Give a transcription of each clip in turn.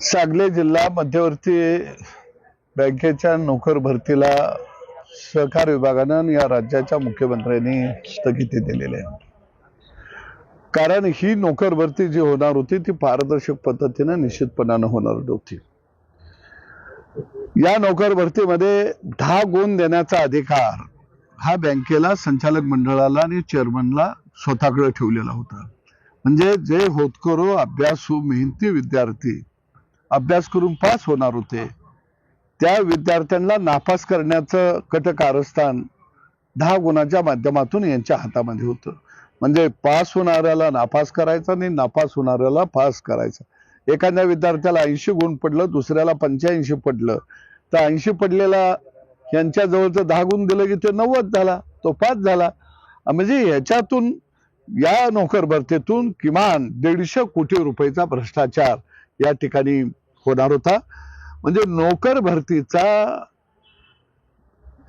सांगली जिल्हा मध्यवर्ती बँकेच्या नोकर भरतीला सहकार विभागानं या राज्याच्या मुख्यमंत्र्यांनी स्थगिती दिलेली आहे। कारण ही नोकर भरती जी होणार होती ती पारदर्शक पद्धतीने निश्चितपणाने होणार होती। या नोकर भरतीमध्ये 10 गुण देण्याचा अधिकार हा बँकेला, संचालक मंडळाला आणि चेअरमनला स्वतःकडे ठेवलेला होता। म्हणजे जे होतकरू, अभ्यासू, मेहनती विद्यार्थी अभ्यास करून पास होणार होते त्या विद्यार्थ्यांना नापास करण्याचं कटकारस्थान 10 गुणाच्या माध्यमातून यांच्या हातामध्ये होतं। म्हणजे पास होणाऱ्याला नापास करायचं आणि नापास होणाऱ्याला पास करायचं। एखाद्या विद्यार्थ्याला 80 गुण पडलं, दुसऱ्याला 85 पडलं, तर 80 पडलेला यांच्या जवळचं 10 गुण दिलं की तो 90 झाला, तो पास झाला। म्हणजे याच्यातून, या नोकर भरतीतून किमान 150 कोटी रुपयाचा भ्रष्टाचार या ठिकाणी होणार होता। म्हणजे नोकर भरतीचा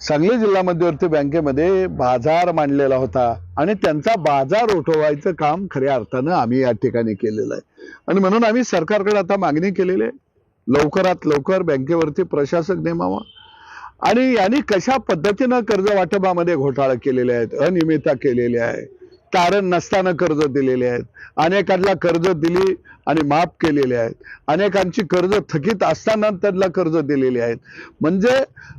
सांगली जिल्हा मध्यवर्ती बँकेमध्ये बाजार मांडलेला होता आणि त्यांचा बाजार उठवायचं काम खऱ्या अर्थानं आम्ही या ठिकाणी केलेलं आहे। आणि म्हणून आम्ही सरकारकडे आता मागणी केलेली आहे, लवकरात लवकर बँकेवरती प्रशासक नेमावा। आणि यांनी कशा पद्धतीनं कर्ज वाटपामध्ये घोटाळा केलेले आहेत, अनियमितता केलेली आहे, कारण नसताना कर्ज दिलेले आहेत, अनेकांना कर्ज दिली आणि माफ केलेले आहेत, अनेकांची कर्ज थकीत असताना त्यांना कर्ज दिलेली आहेत। म्हणजे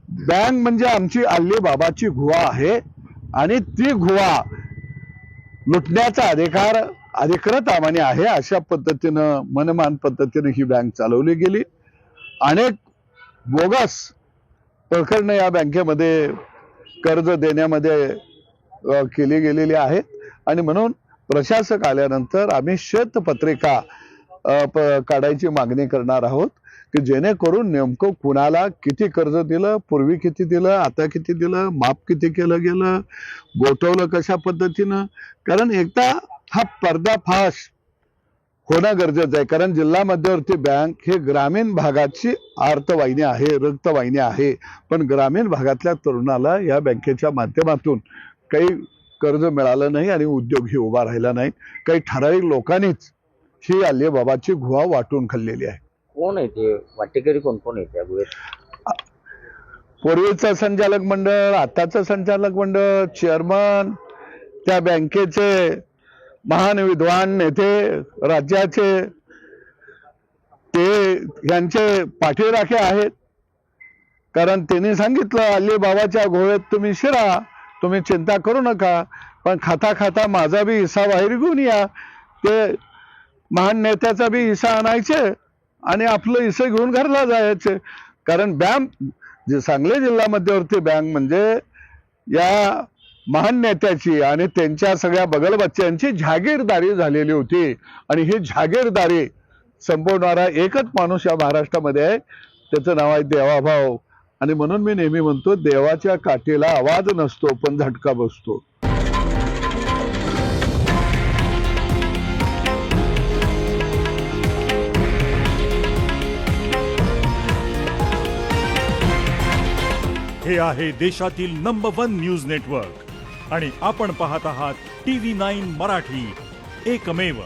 बँक म्हणजे आमची अल्ली बाबाची गुहा आहे आणि ती गुहा लुटण्याचा अधिकार अधिकृत आम्हाने आहे। अशा पद्धतीनं, मनमान पद्धतीनं ही बँक चालवली गेली। अनेक बोगस प्रकरणं या बँकेमध्ये कर्ज देण्यामध्ये केली गेलेली आहेत। आणि म्हणून प्रशासक आल्यानंतर आम्ही श्वेतपत्रिका काढायची मागणी करणार आहोत की जेणेकरून नेमकं कुणाला किती कर्ज दिलं, पूर्वी किती दिलं, आता किती दिलं, माफ किती केलं गेलं, गोठवलं कशा पद्धतीनं। कारण एकदा हा पर्दाफाश होणं गरजेचं आहे। कारण जिल्हा मध्यवर्ती बँक हे ग्रामीण भागाची अर्थवाहिनी आहे, रक्तवाहिनी आहे। पण ग्रामीण भागातल्या तरुणाला या बँकेच्या माध्यमातून काही कर्ज मिळालं नाही आणि उद्योगही उभा राहिला नाही। काही ठराविक लोकांनीच ही अल्ली बाबाची गुहा वाटून खाल्लेली आहे। कोण आहे ते वाटेकरी, कोण कोण आहे त्या गुहेत? पूर्वीचं संचालक मंडळ, आताचं संचालक मंडळ, चेअरमन, त्या बँकेचे महान विद्वान नेते राज्याचे, ते यांचे पाठीराखे आहेत। कारण त्यांनी सांगितलं अल्ली बाबाच्या गुहेत तुम्ही शिरा, तुम्ही चिंता करू नका, पण खाता खाता माझा बी हिस्सा बाहेर घेऊन या। ते महान नेत्याचा बी हिस्सा आणायचे आणि आपलं हिस्सा घेऊन घरला जायचे। कारण बँक जे सांगली जिल्हा मध्यवर्ती बँक म्हणजे या महान नेत्याची आणि त्यांच्या सगळ्या बगलबच्च्यांची जहागीरदारी झालेली होती। आणि ही जहागीरदारी संपवणारा एकच माणूस या महाराष्ट्रामध्ये आहे, त्याचं नाव आहे देवाभाऊ। आणि म्हणून मी नेहमी म्हणतो, देवाच्या काठीला आवाज नसतो पण झटका बसतो। हे आहे देशातील नंबर 1 न्यूज नेटवर्क आणि आपण पाहत आहात TV9 मराठी, एकमेव।